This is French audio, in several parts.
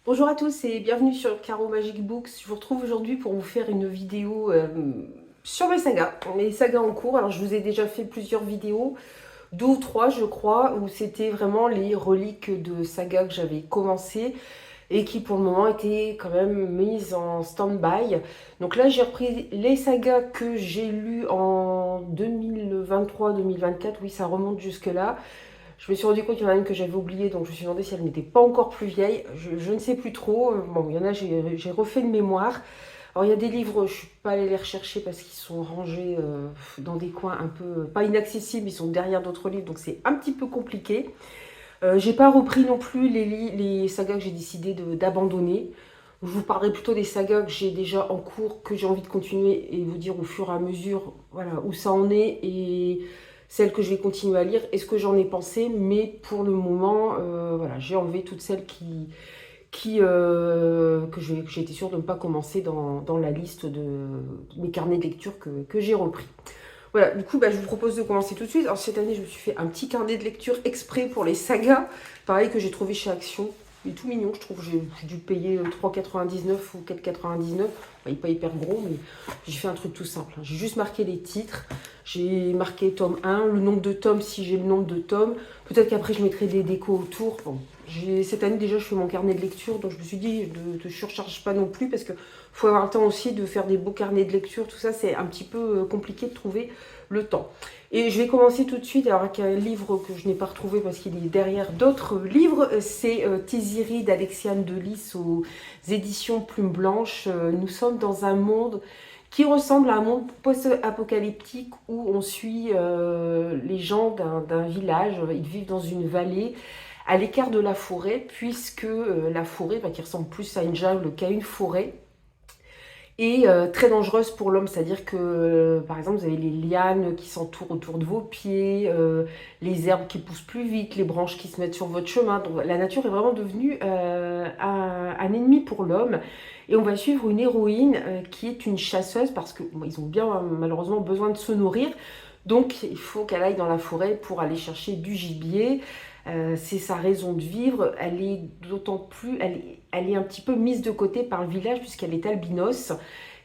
Bonjour à tous et bienvenue sur Caro Magic Books. Je vous retrouve aujourd'hui pour vous faire une vidéo sur mes sagas en cours. Alors je vous ai déjà fait plusieurs vidéos, deux ou trois je crois, où c'était vraiment les reliques de sagas que j'avais commencé et qui pour le moment étaient quand même mises en stand-by. Donc là j'ai repris les sagas que j'ai lues en 2023-2024, oui ça remonte jusque là. Je me suis rendu compte qu'il y en a une que j'avais oubliée, donc je me suis demandé si elle n'était pas encore plus vieille. Je ne sais plus trop. Bon, il y en a, j'ai refait le mémoire. Alors, il y a des livres, je ne suis pas allée les rechercher parce qu'ils sont rangés dans des coins un peu, pas inaccessibles, ils sont derrière d'autres livres, donc c'est un petit peu compliqué. J'ai pas repris non plus les sagas que j'ai décidé d'abandonner. Je vous parlerai plutôt des sagas que j'ai déjà en cours, que j'ai envie de continuer et vous dire au fur et à mesure voilà, où ça en est et celles que je vais continuer à lire et ce que j'en ai pensé. Mais pour le moment, voilà, j'ai enlevé toutes celles que j'ai été sûre de ne pas commencer dans la liste de mes carnets de lecture que j'ai repris. Voilà, du coup, je vous propose de commencer tout de suite. Alors, cette année, je me suis fait un petit carnet de lecture exprès pour les sagas. Pareil que j'ai trouvé chez Action. Il est tout mignon, je trouve. J'ai dû payer 3,99 ou 4,99. Il n'est pas hyper gros, mais j'ai fait un truc tout simple. J'ai juste marqué les titres. J'ai marqué tome 1, le nombre de tomes si j'ai le nombre de tomes. Peut-être qu'après, je mettrai des décos autour. Bon, cette année, déjà, je fais mon carnet de lecture. Donc, je me suis dit, ne surcharge pas non plus parce que faut avoir le temps aussi de faire des beaux carnets de lecture. Tout ça, c'est un petit peu compliqué de trouver le temps. Et je vais commencer tout de suite alors, avec un livre que je n'ai pas retrouvé parce qu'il est derrière d'autres livres. C'est Thésirie d'Alexiane Delis aux éditions Plume Blanche. Nous sommes dans un monde qui ressemble à un monde post-apocalyptique où on suit les gens d'un village. Ils vivent dans une vallée à l'écart de la forêt, puisque la forêt, qui ressemble plus à une jungle qu'à une forêt, et très dangereuse pour l'homme, c'est-à-dire que par exemple vous avez les lianes qui s'entourent autour de vos pieds, les herbes qui poussent plus vite, les branches qui se mettent sur votre chemin. Donc la nature est vraiment devenue un ennemi pour l'homme. Et on va suivre une héroïne qui est une chasseuse parce que ils ont bien malheureusement besoin de se nourrir. Donc il faut qu'elle aille dans la forêt pour aller chercher du gibier. C'est sa raison de vivre. Elle est d'autant plus, elle est un petit peu mise de côté par le village puisqu'elle est albinos.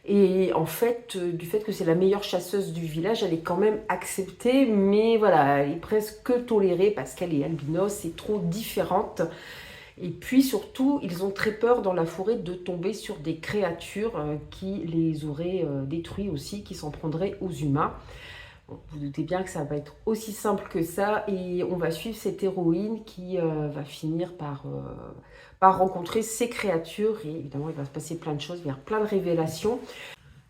Et en fait, du fait que c'est la meilleure chasseuse du village, elle est quand même acceptée, mais voilà, elle est presque tolérée parce qu'elle est albinos, c'est trop différente. Et puis surtout, ils ont très peur dans la forêt de tomber sur des créatures qui les auraient détruits aussi, qui s'en prendraient aux humains. Bon, vous doutez bien que ça va être aussi simple que ça et on va suivre cette héroïne qui va finir par rencontrer ces créatures et évidemment il va se passer plein de choses, il va y avoir plein de révélations.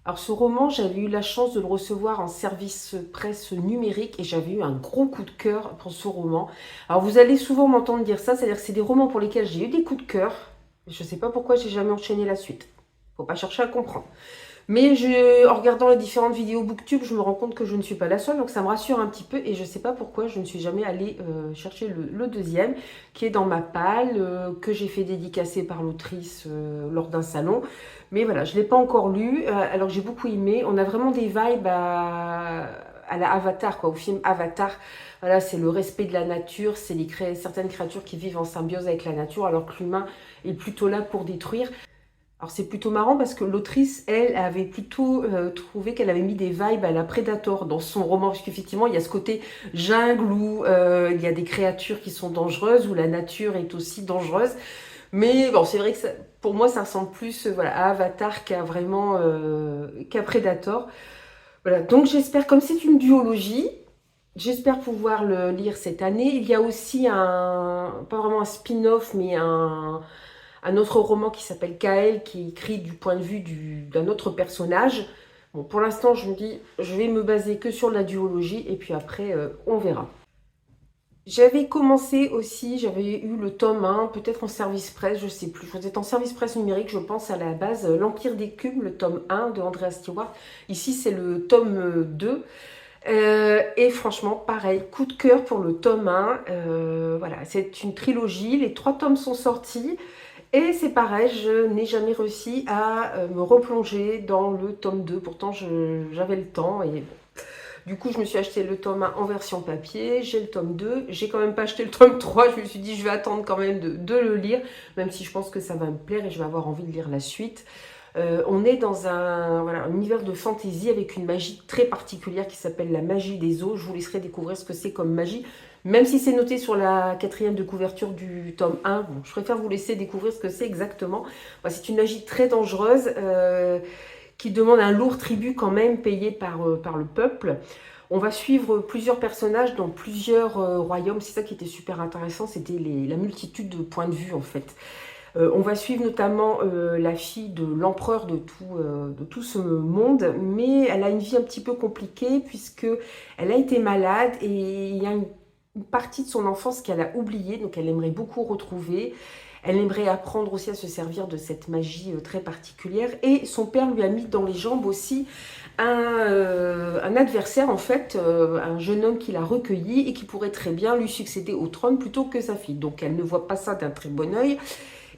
Alors ce roman, j'avais eu la chance de le recevoir en service presse numérique et j'avais eu un gros coup de cœur pour ce roman. Alors vous allez souvent m'entendre dire ça, c'est-à-dire que c'est des romans pour lesquels j'ai eu des coups de cœur. Je ne sais pas pourquoi j'ai jamais enchaîné la suite. Faut pas chercher à comprendre. Mais en regardant les différentes vidéos Booktube, je me rends compte que je ne suis pas la seule, donc ça me rassure un petit peu et je ne sais pas pourquoi je ne suis jamais allée chercher le deuxième, qui est dans ma palle, que j'ai fait dédicacer par l'autrice lors d'un salon. Mais voilà, je ne l'ai pas encore lu, alors j'ai beaucoup aimé. On a vraiment des vibes à la Avatar, quoi, au film Avatar. Voilà, c'est le respect de la nature, c'est certaines créatures qui vivent en symbiose avec la nature, alors que l'humain est plutôt là pour détruire. Alors c'est plutôt marrant parce que l'autrice, elle, avait plutôt trouvé qu'elle avait mis des vibes à la Predator dans son roman, parce qu'effectivement, il y a ce côté jungle où il y a des créatures qui sont dangereuses, où la nature est aussi dangereuse. Mais bon, c'est vrai que pour moi, ça ressemble plus voilà, à Avatar qu'à Predator. Voilà, donc j'espère, comme c'est une duologie, j'espère pouvoir le lire cette année. Il y a aussi pas vraiment un spin-off, mais un autre roman qui s'appelle Kael, qui est écrit du point de vue d'un autre personnage. Bon, pour l'instant, je me dis, je vais me baser que sur la duologie, et puis après, on verra. J'avais commencé aussi, j'avais eu le tome 1, peut-être en service presse, je sais plus. Vous êtes en service presse numérique, je pense à la base, L'Empire des Cubes, le tome 1 de Andrea Stewart. Ici, c'est le tome 2. Et franchement, pareil, coup de cœur pour le tome 1. Voilà, c'est une trilogie, les 3 tomes sont sortis. Et c'est pareil, je n'ai jamais réussi à me replonger dans le tome 2. Pourtant, j'avais le temps et bon. Du coup, je me suis acheté le tome 1 en version papier, j'ai le tome 2, j'ai quand même pas acheté le tome 3, je me suis dit je vais attendre quand même de le lire, même si je pense que ça va me plaire et je vais avoir envie de lire la suite. On est dans un univers de fantasy avec une magie très particulière qui s'appelle la magie des eaux. Je vous laisserai découvrir ce que c'est comme magie, même si c'est noté sur la 4e de couverture du tome 1. Bon, je préfère vous laisser découvrir ce que c'est exactement. C'est une magie très dangereuse qui demande un lourd tribut quand même payé par le peuple. On va suivre plusieurs personnages dans plusieurs royaumes. C'est ça qui était super intéressant, c'était la multitude de points de vue en fait. On va suivre notamment la fille de l'empereur de tout ce monde, mais elle a une vie un petit peu compliquée puisque elle a été malade et il y a une partie de son enfance qu'elle a oubliée, donc elle aimerait beaucoup retrouver. Elle aimerait apprendre aussi à se servir de cette magie très particulière. Et son père lui a mis dans les jambes aussi un adversaire, en fait, un jeune homme qu'il a recueilli et qui pourrait très bien lui succéder au trône plutôt que sa fille. Donc elle ne voit pas ça d'un très bon œil.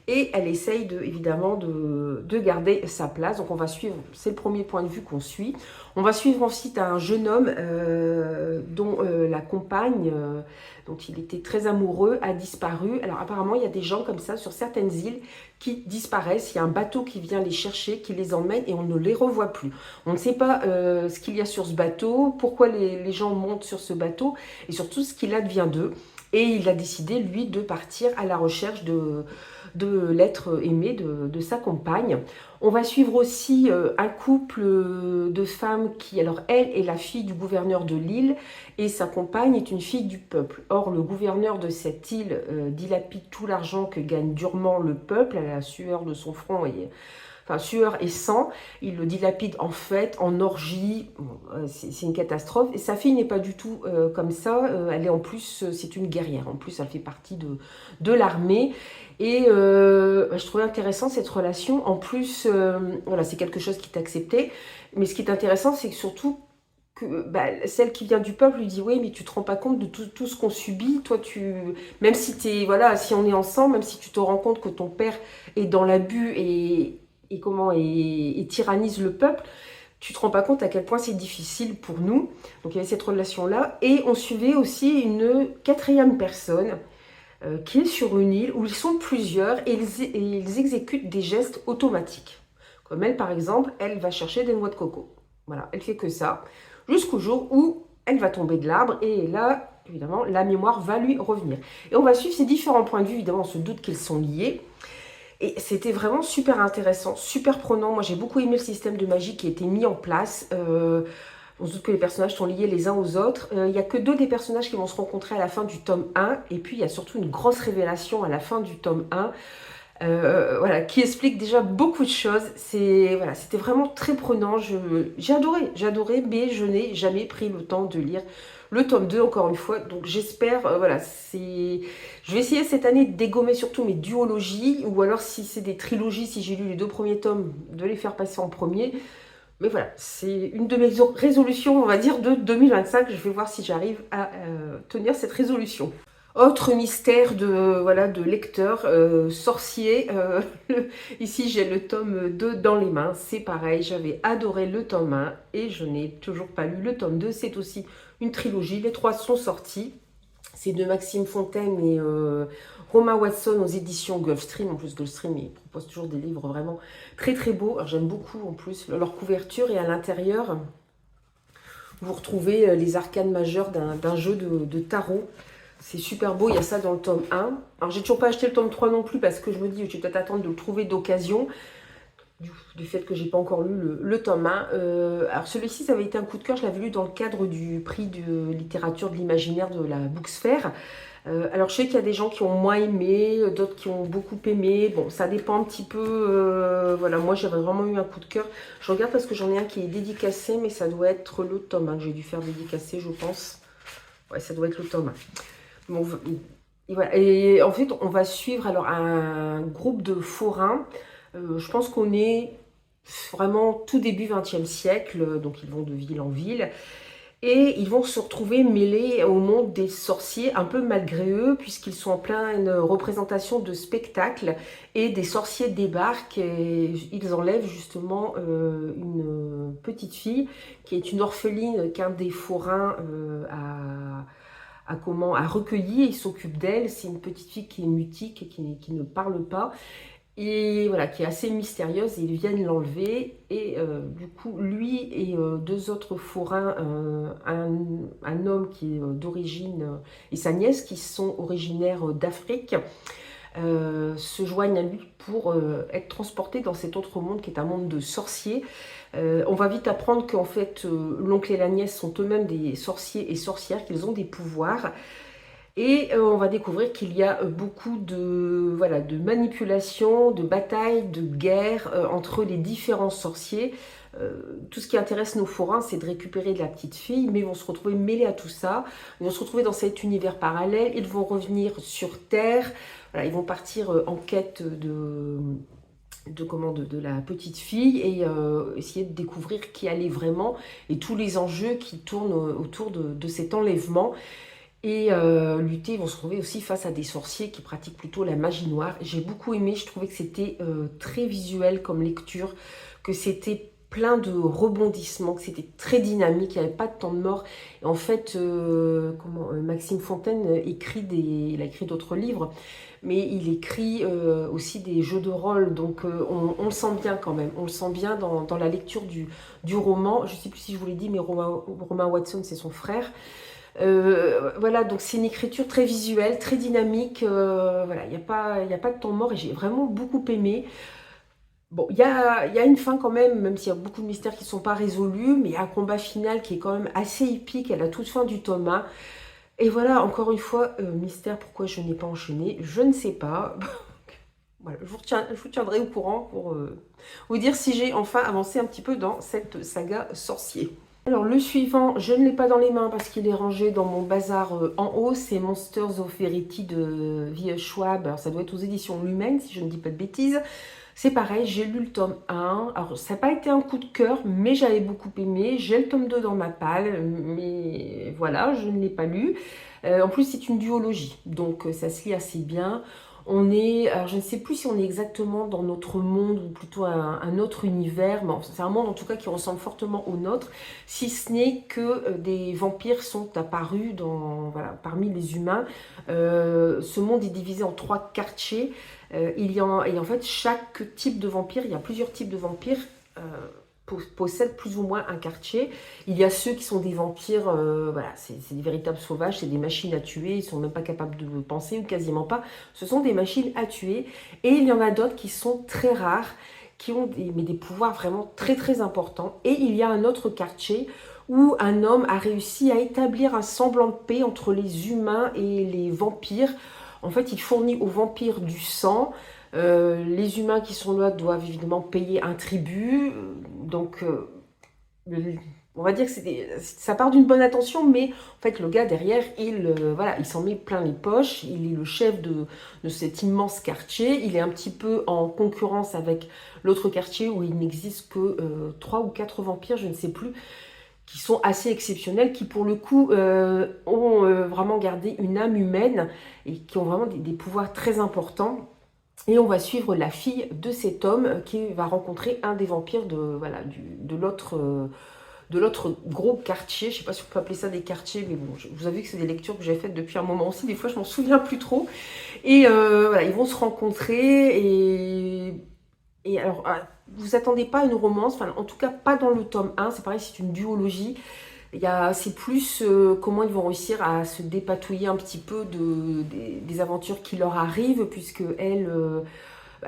Et elle essaye évidemment de garder sa place. Donc on va suivre, c'est le premier point de vue qu'on suit. On va suivre ensuite un jeune homme dont la compagne, dont il était très amoureux, a disparu. Alors apparemment il y a des gens comme ça sur certaines îles qui disparaissent. Il y a un bateau qui vient les chercher, qui les emmène et on ne les revoit plus. On ne sait pas ce qu'il y a sur ce bateau, pourquoi les gens montent sur ce bateau et surtout ce qu'il advient d'eux. Et il a décidé, lui, de partir à la recherche de l'être aimé de sa compagne. On va suivre aussi un couple de femmes qui, alors elle est la fille du gouverneur de l'île et sa compagne est une fille du peuple. Or, le gouverneur de cette île dilapide tout l'argent que gagne durement le peuple à la sueur de son front enfin sueur et sang, il le dilapide en fête, en orgie, c'est une catastrophe. Et sa fille n'est pas du tout comme ça, elle est en plus, c'est une guerrière, en plus elle fait partie de l'armée. Et je trouvais intéressant cette relation, en plus, voilà, c'est quelque chose qui est accepté, mais ce qui est intéressant, c'est que surtout, que celle qui vient du peuple lui dit oui mais tu te rends pas compte de tout ce qu'on subit, toi même si si on est ensemble, même si tu te rends compte que ton père est dans l'abus et tyrannise le peuple, tu te rends pas compte à quel point c'est difficile pour nous. Donc il y avait cette relation là et on suivait aussi une 4e personne qui est sur une île où ils sont plusieurs et ils exécutent des gestes automatiques. Comme elle par exemple, elle va chercher des noix de coco. Voilà, elle fait que ça jusqu'au jour où elle va tomber de l'arbre et là évidemment la mémoire va lui revenir. Et on va suivre ces différents points de vue, évidemment on se doute qu'ils sont liés. Et c'était vraiment super intéressant, super prenant. Moi, j'ai beaucoup aimé le système de magie qui a été mis en place. On se doute que les personnages sont liés les uns aux autres. Il n'y a que 2 des personnages qui vont se rencontrer à la fin du tome 1. Et puis, il y a surtout une grosse révélation à la fin du tome 1. Qui explique déjà beaucoup de choses. C'était vraiment très prenant. J'ai adoré, mais je n'ai jamais pris le temps de lire le tome 2 encore une fois. Donc j'espère, je vais essayer cette année de dégommer surtout mes duologies, ou alors si c'est des trilogies, si j'ai lu les 2 premiers tomes, de les faire passer en premier. Mais voilà, c'est une de mes résolutions, on va dire, de 2025. Je vais voir si j'arrive à tenir cette résolution. Autre mystère de lecteur, sorcier. Ici, j'ai le tome 2 dans les mains. C'est pareil, j'avais adoré le tome 1 et je n'ai toujours pas lu le tome 2. C'est aussi une trilogie. Les 3 sont sortis. C'est de Maxime Fontaine et Romain Watson aux éditions Gulfstream. En plus, Gulfstream, ils proposent toujours des livres vraiment très très beaux. J'aime beaucoup en plus leur couverture et à l'intérieur, vous retrouvez les arcanes majeures d'un jeu de tarot. C'est super beau, il y a ça dans le tome 1. Alors, j'ai toujours pas acheté le tome 3 non plus parce que je me dis, je vais peut-être attendre de le trouver d'occasion. Du fait que j'ai pas encore lu le tome 1. Alors, celui-ci, ça avait été un coup de cœur. Je l'avais lu dans le cadre du prix de littérature de l'imaginaire de la Booksphère. Alors, je sais qu'il y a des gens qui ont moins aimé, d'autres qui ont beaucoup aimé. Bon, ça dépend un petit peu. Moi, j'avais vraiment eu un coup de cœur. Je regarde parce que j'en ai un qui est dédicacé, mais ça doit être le tome 1 que j'ai dû faire dédicacer, je pense. Ouais, ça doit être le tome 1. Bon, et en fait, on va suivre alors un groupe de forains. Je pense qu'on est vraiment tout début 20e siècle, donc ils vont de ville en ville. Et ils vont se retrouver mêlés au monde des sorciers, un peu malgré eux, puisqu'ils sont en pleine représentation de spectacle. Et des sorciers débarquent et ils enlèvent justement une petite fille qui est une orpheline qu'un des forains a recueilli. Il s'occupe d'elle. C'est une petite fille qui est mutique, qui ne parle pas. Et voilà, qui est assez mystérieuse, ils viennent l'enlever, et du coup, lui et deux autres forains, un homme qui est d'origine, et sa nièce, qui sont originaires d'Afrique, se joignent à lui pour être transportés dans cet autre monde qui est un monde de sorciers. On va vite apprendre qu'en fait, l'oncle et la nièce sont eux-mêmes des sorciers et sorcières, qu'ils ont des pouvoirs. Et on va découvrir qu'il y a beaucoup de, voilà, de manipulations, de batailles, de guerres entre les différents sorciers. Tout ce qui intéresse nos forains, c'est de récupérer de la petite fille, mais ils vont se retrouver mêlés à tout ça. Ils vont se retrouver dans cet univers parallèle. Ils vont revenir sur Terre. Voilà, ils vont partir en quête de la petite fille et essayer de découvrir qui elle est vraiment et tous les enjeux qui tournent autour de cet enlèvement. Et lutter, ils vont se trouver aussi face à des sorciers qui pratiquent plutôt la magie noire. J'ai beaucoup aimé, je trouvais que c'était très visuel comme lecture, que c'était plein de rebondissements, que c'était très dynamique, il n'y avait pas de temps de mort. Et en fait, Maxime Fontaine il a écrit d'autres livres, mais il écrit aussi des jeux de rôle, donc on le sent bien quand même, on le sent bien dans la lecture du roman. Je ne sais plus si je vous l'ai dit, mais Romain Watson, c'est son frère. Voilà, donc c'est une écriture très visuelle, très dynamique. Voilà, il n'y a pas de temps mort et j'ai vraiment beaucoup aimé. Bon, il y a une fin quand même, même s'il y a beaucoup de mystères qui ne sont pas résolus, mais il y a un combat final qui est quand même assez épique à la toute fin du tome 1. Et voilà, encore une fois, mystère, pourquoi je n'ai pas enchaîné, je ne sais pas. Voilà, je vous tiendrai au courant pour vous dire si j'ai enfin avancé un petit peu dans cette saga sorcier. Alors le suivant, je ne l'ai pas dans les mains parce qu'il est rangé dans mon bazar en haut, c'est Monsters of Verity de V.E. Schwab. Alors ça doit être aux éditions Lumen si je ne dis pas de bêtises. C'est pareil, j'ai lu le tome 1, alors ça n'a pas été un coup de cœur, mais j'avais beaucoup aimé. J'ai le tome 2 dans ma palle, mais voilà, je ne l'ai pas lu. En plus c'est une duologie, donc ça se lit assez bien. Alors je ne sais plus si on est exactement dans notre monde ou plutôt un autre univers, mais c'est un monde en tout cas qui ressemble fortement au nôtre, si ce n'est que des vampires sont apparus parmi les humains. Ce monde est divisé en 3 quartiers. Et en fait, chaque type de vampire, il y a plusieurs types de vampires, possèdent plus ou moins un quartier. Il y a ceux qui sont des vampires, voilà, c'est des véritables sauvages, c'est des machines à tuer, ils ne sont même pas capables de penser, ou quasiment pas. Ce sont des machines à tuer. Et il y en a d'autres qui sont très rares, qui ont des pouvoirs vraiment très très importants. Et il y a un autre quartier où un homme a réussi à établir un semblant de paix entre les humains et les vampires. En fait, il fournit aux vampires du sang. Les humains qui sont là doivent évidemment payer un tribut. Donc, on va dire que ça part d'une bonne intention, mais en fait, le gars derrière, voilà, il s'en met plein les poches. Il est le chef de cet immense quartier. Il est un petit peu en concurrence avec l'autre quartier où il n'existe que 3 ou 4 vampires, je ne sais plus, qui sont assez exceptionnels, qui pour le coup ont vraiment gardé une âme humaine et qui ont vraiment des pouvoirs très importants. Et on va suivre la fille de cet homme qui va rencontrer un des vampires de l'autre gros quartier. Je ne sais pas si on peut appeler ça des quartiers, mais bon, vous avez vu que c'est des lectures que j'ai faites depuis un moment aussi. Des fois, je m'en souviens plus trop. Et voilà, ils vont se rencontrer et alors, vous attendez pas à une romance, enfin, en tout cas pas dans le tome 1, c'est pareil, c'est une duologie. C'est plus comment ils vont réussir à se dépatouiller un petit peu des aventures qui leur arrivent, puisque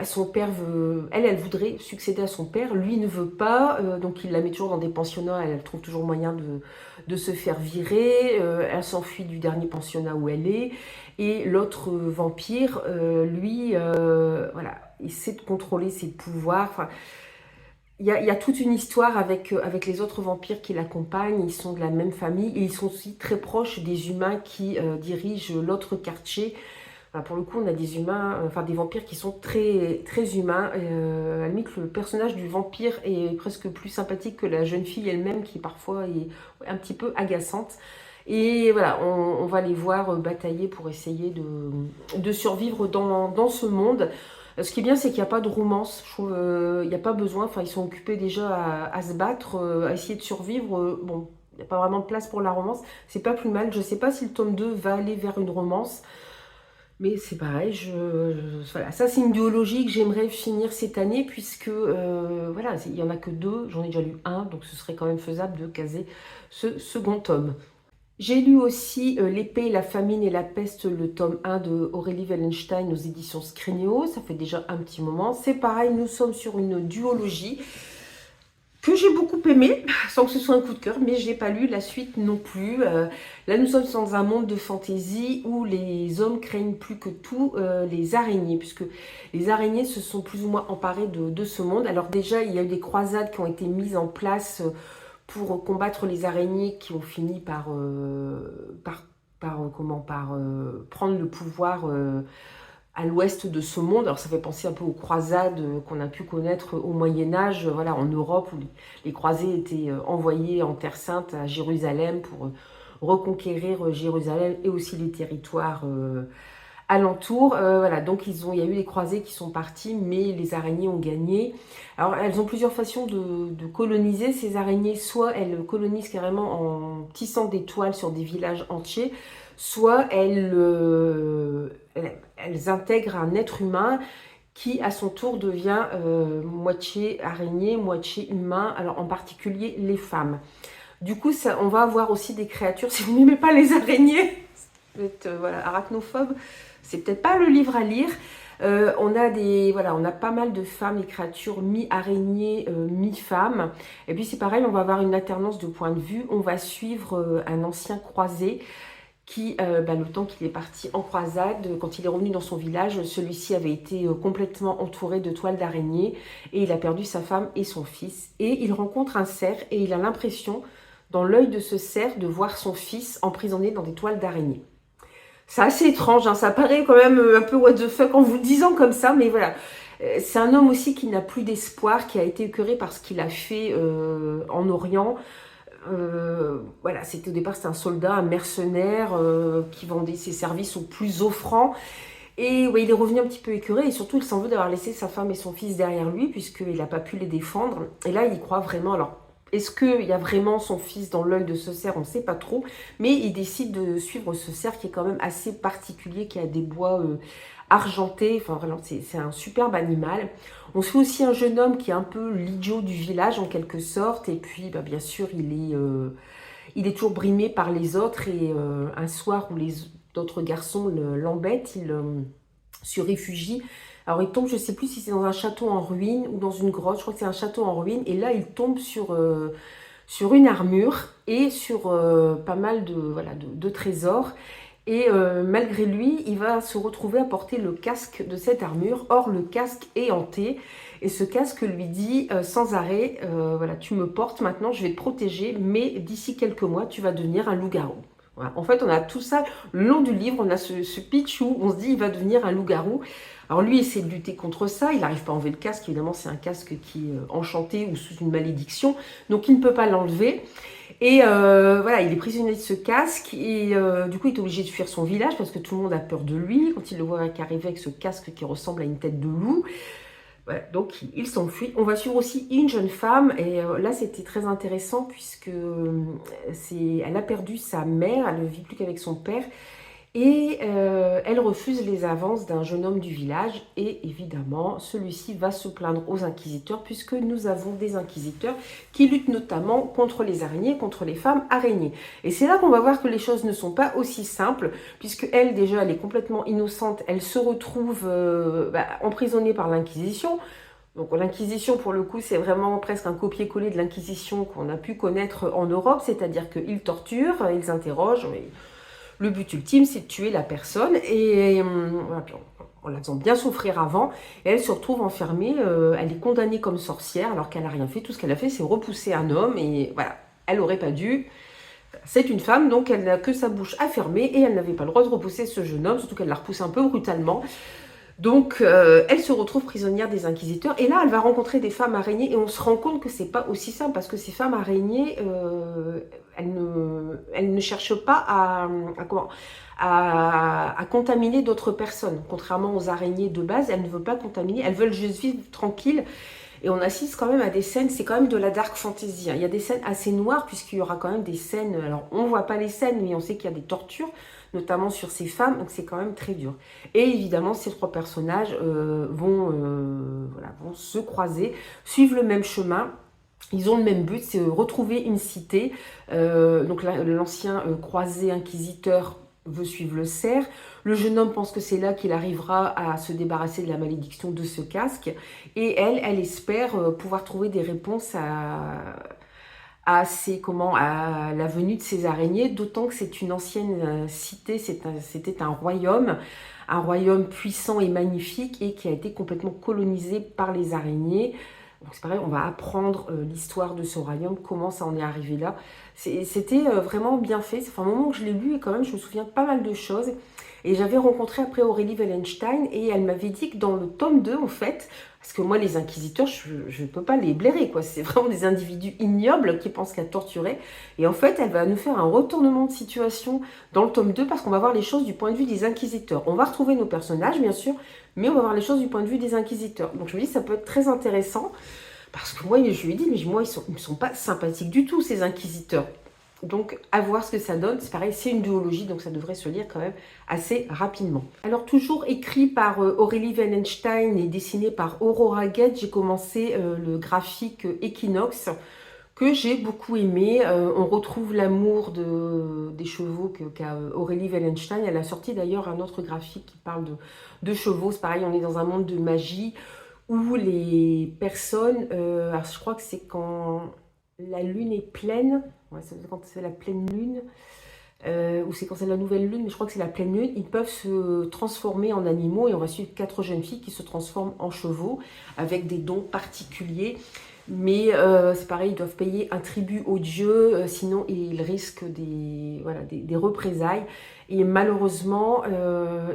son père elle voudrait succéder à son père, lui ne veut pas, donc il la met toujours dans des pensionnats, elle trouve toujours moyen de se faire virer, elle s'enfuit du dernier pensionnat où elle est, et l'autre vampire, lui, voilà, essaie de contrôler ses pouvoirs. Enfin, il y a toute une histoire avec les autres vampires qui l'accompagnent. Ils sont de la même famille et ils sont aussi très proches des humains qui dirigent l'autre quartier. Enfin, pour le coup, on a des humains, enfin des vampires qui sont très, très humains. À la limite, le personnage du vampire est presque plus sympathique que la jeune fille elle-même, qui parfois est un petit peu agaçante. Et voilà, on va les voir batailler pour essayer de survivre dans ce monde. Ce qui est bien, c'est qu'il n'y a pas de romance. Je trouve, il n'y a pas besoin. Enfin, ils sont occupés déjà à se battre, à essayer de survivre. Bon, il n'y a pas vraiment de place pour la romance. C'est pas plus mal. Je ne sais pas si le tome 2 va aller vers une romance. Mais c'est pareil, voilà, ça c'est une duologie que j'aimerais finir cette année puisque voilà, il n'y en a que deux, j'en ai déjà lu un, donc ce serait quand même faisable de caser ce second tome. J'ai lu aussi L'épée, la famine et la peste, le tome 1 de Aurélie Wellenstein aux éditions Scrigno, ça fait déjà un petit moment. C'est pareil, nous sommes sur une duologie que j'ai beaucoup aimé, sans que ce soit un coup de cœur, mais je n'ai pas lu la suite non plus. Là, nous sommes dans un monde de fantaisie où les hommes craignent plus que tout les araignées, puisque les araignées se sont plus ou moins emparées de ce monde. Alors déjà, il y a eu des croisades qui ont été mises en place pour combattre les araignées qui ont fini par prendre le pouvoir à l'ouest de ce monde. Alors ça fait penser un peu aux croisades qu'on a pu connaître au Moyen-Âge, voilà, en Europe, où les croisés étaient envoyés en Terre Sainte à Jérusalem pour reconquérir Jérusalem et aussi les territoires alentours. Voilà, donc il y a eu des croisés qui sont partis, mais les araignées ont gagné. Alors elles ont plusieurs façons de coloniser ces araignées. Soit elles colonisent carrément en tissant des toiles sur des villages entiers, soit elles intègrent un être humain qui à son tour devient moitié araignée, moitié humain, alors en particulier les femmes. Du coup, on va avoir aussi des créatures, si vous n'aimez pas les araignées, vous êtes voilà, arachnophobe, c'est peut-être pas le livre à lire. On a pas mal de femmes et créatures mi-araignées, mi-femmes. Et puis c'est pareil, on va avoir une alternance de points de vue. On va suivre un ancien croisé qui, le temps qu'il est parti en croisade, quand il est revenu dans son village, celui-ci avait été complètement entouré de toiles d'araignée et il a perdu sa femme et son fils. Et il rencontre un cerf et il a l'impression, dans l'œil de ce cerf, de voir son fils emprisonné dans des toiles d'araignée. C'est assez étrange, hein, ça paraît quand même un peu what the fuck en vous le disant comme ça, mais voilà. C'est un homme aussi qui n'a plus d'espoir, qui a été écœuré par ce qu'il a fait en Orient. Voilà, au départ c'était un soldat, un mercenaire qui vendait ses services aux plus offrants. Et ouais, il est revenu un petit peu écœuré et surtout il s'en veut d'avoir laissé sa femme et son fils derrière lui puisqu'il n'a pas pu les défendre. Et là il y croit vraiment. Alors est-ce qu'il y a vraiment son fils dans l'œil de ce cerf? On ne sait pas trop. Mais il décide de suivre ce cerf qui est quand même assez particulier, qui a des bois argentés. Enfin vraiment c'est un superbe animal. On suit aussi un jeune homme qui est un peu l'idiot du village en quelque sorte. Et puis bien sûr il est toujours brimé par les autres. Et un soir où les d'autres garçons l'embêtent, il se réfugie. Alors il tombe, je ne sais plus si c'est dans un château en ruine ou dans une grotte, je crois que c'est un château en ruine. Et là il tombe sur une armure et sur pas mal de trésors. Et malgré lui, il va se retrouver à porter le casque de cette armure. Or, le casque est hanté. Et ce casque lui dit sans arrêt, voilà, tu me portes maintenant, je vais te protéger, mais d'ici quelques mois, tu vas devenir un loup-garou. Voilà. En fait, on a tout ça le long du livre. On a ce pitch où on se dit, il va devenir un loup-garou. Alors lui, il essaie de lutter contre ça. Il n'arrive pas à enlever le casque. Évidemment, c'est un casque qui est enchanté ou sous une malédiction. Donc, il ne peut pas l'enlever. Et voilà, il est prisonnier de ce casque et du coup il est obligé de fuir son village parce que tout le monde a peur de lui quand il le voit arriver avec ce casque qui ressemble à une tête de loup. Voilà, donc il s'enfuit. On va suivre aussi une jeune femme et là c'était très intéressant puisque elle a perdu sa mère, elle ne vit plus qu'avec son père. Et elle refuse les avances d'un jeune homme du village et évidemment celui-ci va se plaindre aux inquisiteurs puisque nous avons des inquisiteurs qui luttent notamment contre les araignées, contre les femmes araignées. Et c'est là qu'on va voir que les choses ne sont pas aussi simples puisque elle déjà elle est complètement innocente, elle se retrouve emprisonnée par l'inquisition. Donc l'inquisition pour le coup c'est vraiment presque un copier-coller de l'inquisition qu'on a pu connaître en Europe, c'est-à-dire qu'ils torturent, ils interrogent, mais le but ultime, c'est de tuer la personne et en la faisant bien souffrir avant. Et elle se retrouve enfermée, elle est condamnée comme sorcière alors qu'elle n'a rien fait. Tout ce qu'elle a fait, c'est repousser un homme et voilà, elle n'aurait pas dû. C'est une femme, donc elle n'a que sa bouche à fermer et elle n'avait pas le droit de repousser ce jeune homme, surtout qu'elle la repousse un peu brutalement. Donc, elle se retrouve prisonnière des inquisiteurs. Et là, elle va rencontrer des femmes araignées. Et on se rend compte que c'est pas aussi simple. Parce que ces femmes araignées, elles ne cherchent pas à contaminer d'autres personnes. Contrairement aux araignées de base, elles ne veulent pas contaminer. Elles veulent juste vivre tranquilles. Et on assiste quand même à des scènes, c'est quand même de la dark fantasy. Il y a des scènes assez noires, puisqu'il y aura quand même des scènes... Alors, on ne voit pas les scènes, mais on sait qu'il y a des tortures, notamment sur ces femmes, donc c'est quand même très dur. Et évidemment, ces trois personnages vont se croiser, suivre le même chemin. Ils ont le même but, c'est retrouver une cité. Donc l'ancien croisé inquisiteur veut suivre le cerf. Le jeune homme pense que c'est là qu'il arrivera à se débarrasser de la malédiction de ce casque. Et elle espère pouvoir trouver des réponses à la venue de ces araignées, d'autant que c'est une ancienne cité, c'était un royaume puissant et magnifique et qui a été complètement colonisé par les araignées. Donc c'est pareil, on va apprendre l'histoire de ce royaume, comment ça en est arrivé là. C'était vraiment bien fait. Enfin, au moment où je l'ai lu, et quand même, je me souviens pas mal de choses. Et j'avais rencontré après Aurélie Wallenstein et elle m'avait dit que dans le tome 2, en fait, parce que moi, les inquisiteurs, je ne peux pas les blairer, quoi. C'est vraiment des individus ignobles qui pensent qu'à torturer. Et en fait, elle va nous faire un retournement de situation dans le tome 2 parce qu'on va voir les choses du point de vue des inquisiteurs. On va retrouver nos personnages, bien sûr, mais on va voir les choses du point de vue des inquisiteurs. Donc je me dis, ça peut être très intéressant. Parce que moi, je lui ai dit, mais moi, ils ne sont pas sympathiques du tout, ces inquisiteurs. Donc, à voir ce que ça donne. C'est pareil, c'est une duologie, donc ça devrait se lire quand même assez rapidement. Alors, toujours écrit par Aurélie Wallenstein et dessiné par Aurora Gued, j'ai commencé le graphique Equinox, que j'ai beaucoup aimé. On retrouve l'amour des chevaux qu'a Aurélie Wallenstein. Elle a sorti d'ailleurs un autre graphique qui parle de chevaux. C'est pareil, on est dans un monde de magie où les personnes... alors, je crois que c'est quand la lune est pleine... Ouais, c'est quand c'est la pleine lune, ou c'est quand c'est la nouvelle lune, mais je crois que c'est la pleine lune, ils peuvent se transformer en animaux et on va suivre 4 jeunes filles qui se transforment en chevaux avec des dons particuliers. Mais c'est pareil, ils doivent payer un tribut aux dieux, sinon ils risquent des représailles. Et malheureusement,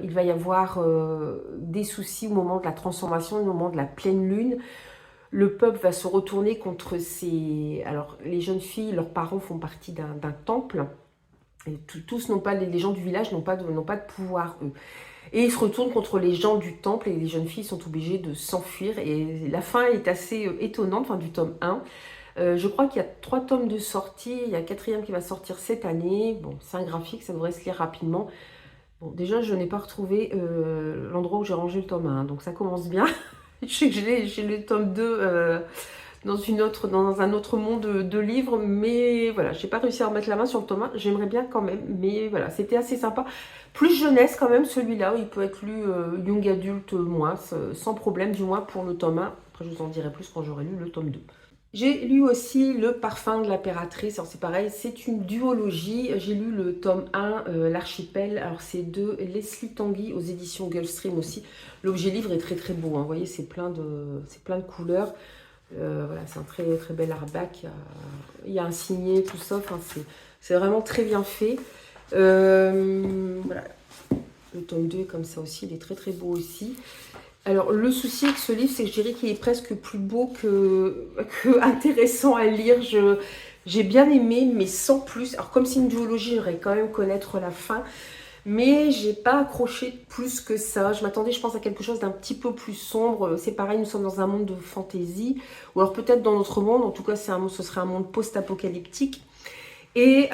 il va y avoir des soucis au moment de la transformation, au moment de la pleine lune. Le peuple va se retourner contre ces... Alors, les jeunes filles, leurs parents font partie d'un temple. Et tous n'ont pas... Les gens du village n'ont pas de pouvoir, eux. Et ils se retournent contre les gens du temple et les jeunes filles sont obligées de s'enfuir. Et la fin est assez étonnante, enfin, du tome 1. Je crois qu'il y a 3 tomes de sortie. Il y a un 4e qui va sortir cette année. Bon, c'est un graphique, ça devrait se lire rapidement. Bon, déjà, je n'ai pas retrouvé l'endroit où j'ai rangé le tome 1. Donc, ça commence bien. Je sais que j'ai le tome 2 dans un autre monde de livres, mais voilà, j'ai pas réussi à remettre la main sur le tome 1, j'aimerais bien quand même, mais voilà, c'était assez sympa. Plus jeunesse quand même, celui-là, il peut être lu young adulte moins, sans problème, du moins pour le tome 1. Après, je vous en dirai plus quand j'aurai lu le tome 2. J'ai lu aussi Le Parfum de l'impératrice. Alors c'est pareil, c'est une duologie. J'ai lu le tome 1, L'Archipel. Alors c'est de Leslie Tanguy aux éditions Gulfstream aussi. L'objet livre est très très beau. Hein. Vous voyez, c'est plein de couleurs. Voilà, c'est un très très bel hardback. Il y a un signet, tout ça. Enfin, c'est vraiment très bien fait. Voilà. Le tome 2 est comme ça aussi. Il est très très beau aussi. Alors, le souci avec ce livre, c'est que je dirais qu'il est presque plus beau que intéressant à lire. J'ai bien aimé, mais sans plus. Alors, comme c'est une duologie, j'aurais quand même connaître la fin. Mais j'ai pas accroché plus que ça. Je m'attendais, je pense, à quelque chose d'un petit peu plus sombre. C'est pareil, nous sommes dans un monde de fantasy. Ou alors peut-être dans notre monde. En tout cas, ce serait un monde post-apocalyptique. Et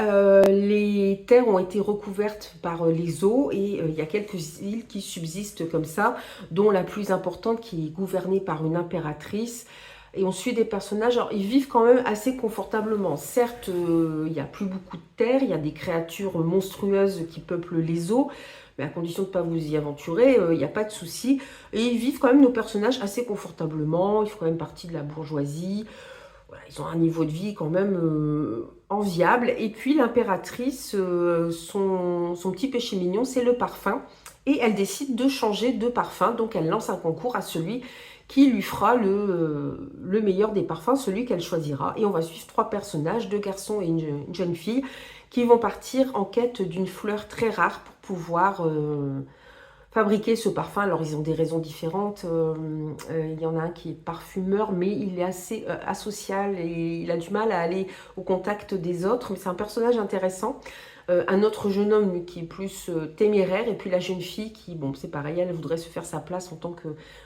les terres ont été recouvertes par les eaux et il y a quelques îles qui subsistent comme ça, dont la plus importante qui est gouvernée par une impératrice. Et on suit des personnages, alors ils vivent quand même assez confortablement. Certes, il n'y a plus beaucoup de terre, il y a des créatures monstrueuses qui peuplent les eaux, mais à condition de ne pas vous y aventurer, il n'y a pas de souci. Et ils vivent quand même, nos personnages, assez confortablement, ils font quand même partie de la bourgeoisie. Voilà, ils ont un niveau de vie quand même enviable. Et puis l'impératrice, son petit péché mignon, c'est le parfum. Et elle décide de changer de parfum. Donc elle lance un concours à celui qui lui fera le meilleur des parfums, celui qu'elle choisira. Et on va suivre 3 personnages, 2 garçons et une jeune fille, qui vont partir en quête d'une fleur très rare pour pouvoir fabriquer ce parfum. Alors ils ont des raisons différentes, il y en a un qui est parfumeur, mais il est assez asocial et il a du mal à aller au contact des autres, mais c'est un personnage intéressant. Un autre jeune homme lui, qui est plus téméraire, et puis la jeune fille qui, bon c'est pareil, elle voudrait se faire sa place en tant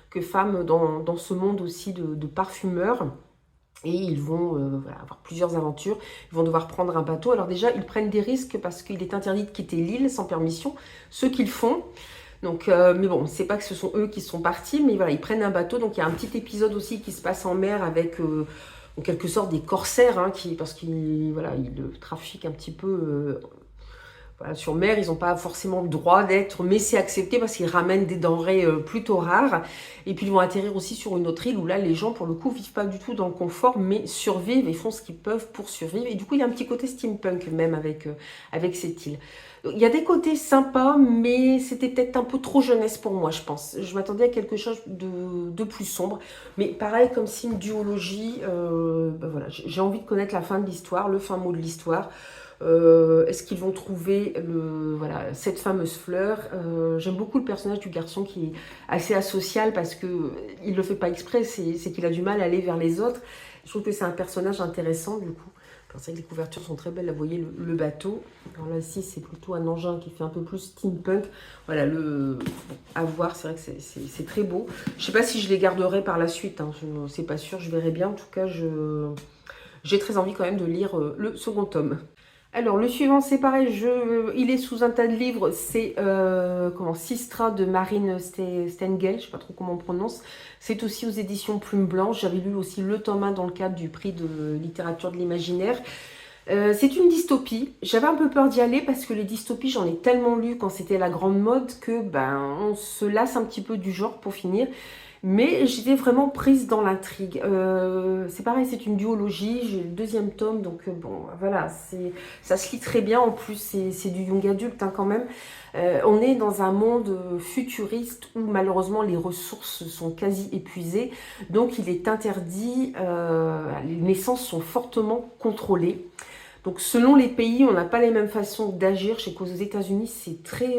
que femme dans ce monde aussi de parfumeurs. Et ils vont voilà, avoir plusieurs aventures, ils vont devoir prendre un bateau. Alors déjà, ils prennent des risques parce qu'il est interdit de quitter l'île sans permission, ce qu'ils font. Donc, mais bon, c'est pas que ce sont eux qui sont partis, mais voilà, ils prennent un bateau. Donc il y a un petit épisode aussi qui se passe en mer avec en quelque sorte des corsaires, hein, parce qu'ils voilà, ils trafiquent un petit peu voilà, sur mer. Ils n'ont pas forcément le droit d'être, mais c'est accepté parce qu'ils ramènent des denrées plutôt rares. Et puis ils vont atterrir aussi sur une autre île où là, les gens, pour le coup, vivent pas du tout dans le confort, mais survivent et font ce qu'ils peuvent pour survivre. Et du coup, il y a un petit côté steampunk même avec cette île. Il y a des côtés sympas, mais c'était peut-être un peu trop jeunesse pour moi, je pense. Je m'attendais à quelque chose de plus sombre. Mais pareil, comme c'est une duologie, ben voilà, j'ai envie de connaître la fin de l'histoire, le fin mot de l'histoire. Est-ce qu'ils vont trouver voilà, cette fameuse fleur? J'aime beaucoup le personnage du garçon qui est assez asocial parce qu'il ne le fait pas exprès, c'est qu'il a du mal à aller vers les autres. Je trouve que c'est un personnage intéressant du coup. C'est vrai que les couvertures sont très belles, là vous voyez le bateau. Alors là ici c'est plutôt un engin qui fait un peu plus steampunk. Voilà, à voir, c'est vrai que c'est très beau. Je ne sais pas si je les garderai par la suite, hein. C'est pas sûr, je verrai bien. En tout cas, j'ai très envie quand même de lire le second tome. Alors le suivant c'est pareil, il est sous un tas de livres, c'est Sistra de Marine Stengel, je ne sais pas trop comment on prononce. C'est aussi aux éditions Plume Blanche. J'avais lu aussi le tome 1 dans le cadre du prix de littérature de l'imaginaire. C'est une dystopie. J'avais un peu peur d'y aller parce que les dystopies, j'en ai tellement lu quand c'était la grande mode que ben on se lasse un petit peu du genre pour finir. Mais j'étais vraiment prise dans l'intrigue. C'est pareil, c'est une duologie. J'ai le 2e tome, donc bon, voilà, ça se lit très bien. En plus, c'est du young adulte hein, quand même. On est dans un monde futuriste où malheureusement les ressources sont quasi épuisées. Donc il est interdit, les naissances sont fortement contrôlées. Donc selon les pays, on n'a pas les mêmes façons d'agir. Je sais qu'aux États-Unis, c'est très...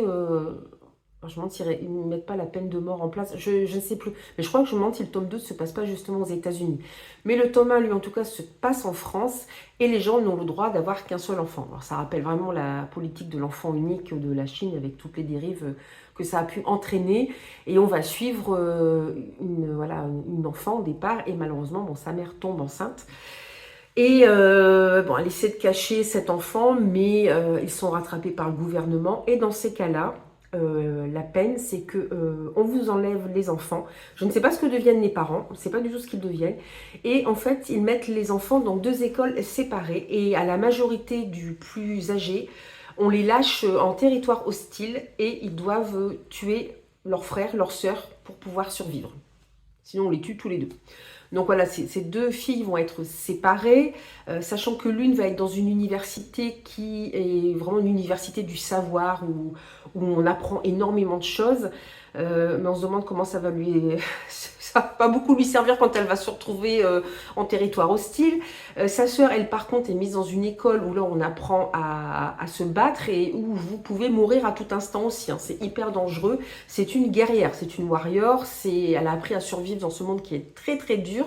je mentirais, ils ne mettent pas la peine de mort en place, je ne sais plus. Mais je crois que je mentis, le tome 2 ne se passe pas justement aux États-Unis. Mais le tome 1, lui, en tout cas, se passe en France et les gens n'ont le droit d'avoir qu'un seul enfant. Alors, ça rappelle vraiment la politique de l'enfant unique de la Chine avec toutes les dérives que ça a pu entraîner. Et on va suivre une enfant au départ et malheureusement, bon, sa mère tombe enceinte. Et bon, elle essaie de cacher cet enfant, mais ils sont rattrapés par le gouvernement. Et dans ces cas-là, la peine, c'est que on vous enlève les enfants. Je ne sais pas ce que deviennent les parents, on ne sait pas du tout ce qu'ils deviennent. Et en fait, ils mettent les enfants dans 2 écoles séparées. Et à la majorité du plus âgé, on les lâche en territoire hostile et ils doivent tuer leurs frères, leurs sœurs pour pouvoir survivre. Sinon, on les tue tous les 2. Donc voilà, ces 2 filles vont être séparées, sachant que l'une va être dans une université qui est vraiment une université du savoir, où on apprend énormément de choses. Mais on se demande comment ça va ça va pas beaucoup lui servir quand elle va se retrouver en territoire hostile. Sa sœur, elle par contre, est mise dans une école où là on apprend à se battre et où vous pouvez mourir à tout instant aussi, hein. C'est hyper dangereux. C'est une guerrière, c'est une warrior. Elle a appris à survivre dans ce monde qui est très très dur.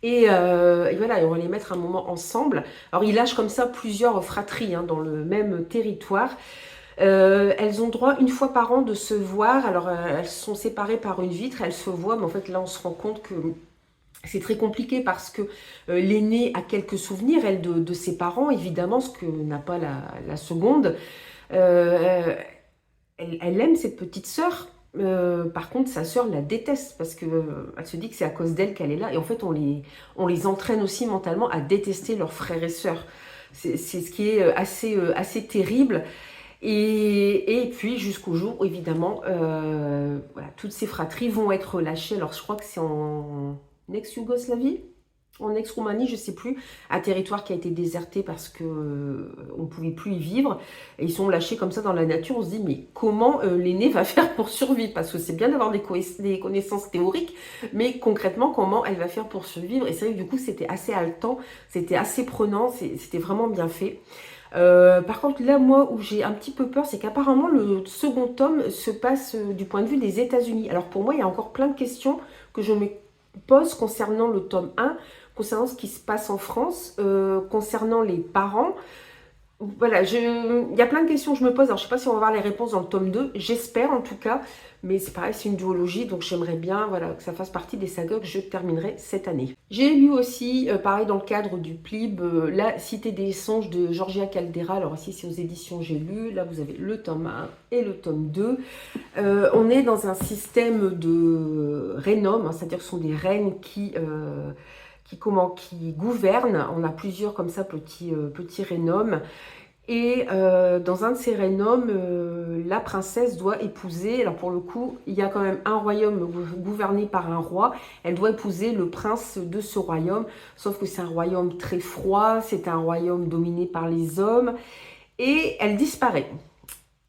Et voilà, on va les mettre un moment ensemble. Alors ils lâchent comme ça plusieurs fratries hein, dans le même territoire. Elles ont droit une fois par an de se voir. Alors elles sont séparées par une vitre, elles se voient, mais en fait là on se rend compte que c'est très compliqué parce que l'aînée a quelques souvenirs, elle, de ses parents, évidemment, ce que n'a pas la seconde. Elle aime cette petite sœur. Par contre, sa sœur la déteste parce que elle se dit que c'est à cause d'elle qu'elle est là. Et en fait, on les entraîne aussi mentalement à détester leurs frères et sœurs. C'est ce qui est assez terrible. Et puis jusqu'au jour où évidemment voilà, toutes ces fratries vont être relâchées. Alors je crois que c'est en ex-Yougoslavie, en ex-Roumanie, je sais plus, un territoire qui a été déserté parce que on ne pouvait plus y vivre. Et ils sont lâchés comme ça dans la nature. On se dit, mais comment l'aîné va faire pour survivre? Parce que c'est bien d'avoir des connaissances théoriques, mais concrètement, comment elle va faire pour survivre? Et c'est vrai que du coup, c'était assez haletant, c'était assez prenant, c'était vraiment bien fait. Par contre, là, moi, où j'ai un petit peu peur, c'est qu'apparemment, le second tome se passe du point de vue des États-Unis. Alors, pour moi, il y a encore plein de questions que je me pose concernant le tome 1, concernant ce qui se passe en France, concernant les parents. Voilà, il y a plein de questions que je me pose. Alors, je ne sais pas si on va avoir les réponses dans le tome 2. J'espère en tout cas. Mais c'est pareil, c'est une duologie. Donc, j'aimerais bien voilà, que ça fasse partie des sagas que je terminerai cette année. J'ai lu aussi, pareil, dans le cadre du PLIB, La Cité des songes de Georgia Caldera. Alors, ici, c'est aux éditions J'ai lu. Là, vous avez le tome 1 et le tome 2. On est dans un système de rénom, hein, c'est-à-dire que ce sont des reines qui gouvernent. On a plusieurs comme ça petits rénoms. Et dans un de ces rénoms, la princesse doit épouser, alors pour le coup, il y a quand même un royaume gouverné par un roi, elle doit épouser le prince de ce royaume, sauf que c'est un royaume très froid, c'est un royaume dominé par les hommes, et elle disparaît.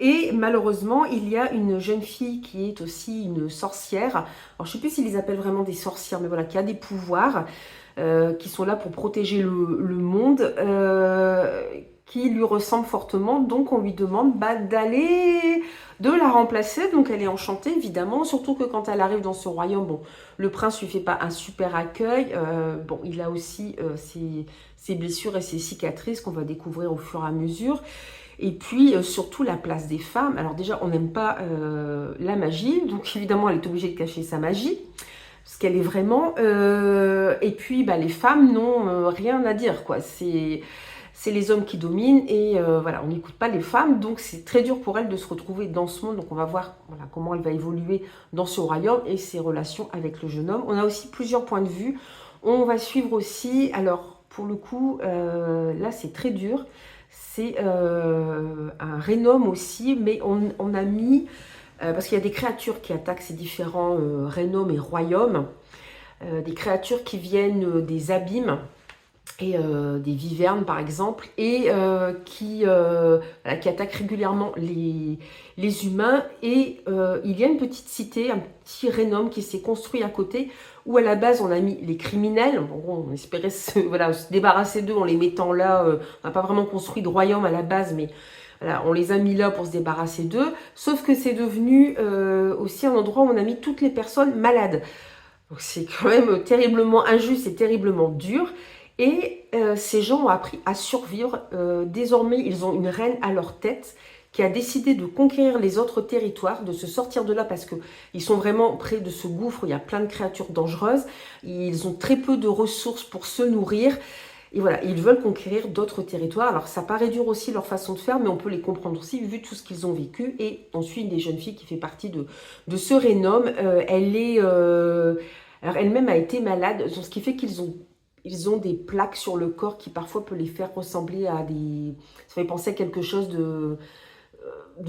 Et malheureusement, il y a une jeune fille qui est aussi une sorcière, alors je ne sais plus s'ils les appellent vraiment des sorcières, mais voilà, qui a des pouvoirs, qui sont là pour protéger le monde, qui lui ressemble fortement, donc on lui demande de la remplacer, donc elle est enchantée évidemment, surtout que quand elle arrive dans ce royaume, bon, le prince lui fait pas un super accueil, bon, il a aussi ses blessures et ses cicatrices qu'on va découvrir au fur et à mesure, et puis surtout la place des femmes. Alors déjà, on n'aime pas la magie, donc évidemment elle est obligée de cacher sa magie, ce qu'elle est vraiment, et puis bah, les femmes n'ont rien à dire, quoi, c'est les hommes qui dominent et voilà, on n'écoute pas les femmes, donc c'est très dur pour elle de se retrouver dans ce monde. Donc on va voir voilà, comment elle va évoluer dans ce royaume et ses relations avec le jeune homme. On a aussi plusieurs points de vue. On va suivre aussi, alors pour le coup, là c'est très dur, c'est un rénom aussi, mais on a mis, parce qu'il y a des créatures qui attaquent ces différents rénoms et royaumes, des créatures qui viennent des abîmes, et des vivernes par exemple, et voilà, qui attaquent régulièrement les humains. Et il y a une petite cité, un petit rénom qui s'est construit à côté, où à la base on a mis les criminels. Bon, on espérait voilà, se débarrasser d'eux en les mettant là. On n'a pas vraiment construit de royaume à la base, mais voilà, on les a mis là pour se débarrasser d'eux. Sauf que c'est devenu aussi un endroit où on a mis toutes les personnes malades. Donc c'est quand même terriblement injuste et terriblement dur. Et ces gens ont appris à survivre. Désormais, ils ont une reine à leur tête qui a décidé de conquérir les autres territoires, de se sortir de là parce qu'ils sont vraiment près de ce gouffre où il y a plein de créatures dangereuses. Ils ont très peu de ressources pour se nourrir. Et voilà, ils veulent conquérir d'autres territoires. Alors ça paraît dur aussi leur façon de faire, mais on peut les comprendre aussi vu tout ce qu'ils ont vécu. Et on suit une des jeunes filles qui fait partie de ce rénom. Alors elle-même a été malade, ce qui fait ils ont des plaques sur le corps qui parfois peut les faire ressembler à des... Ça fait penser à quelque chose de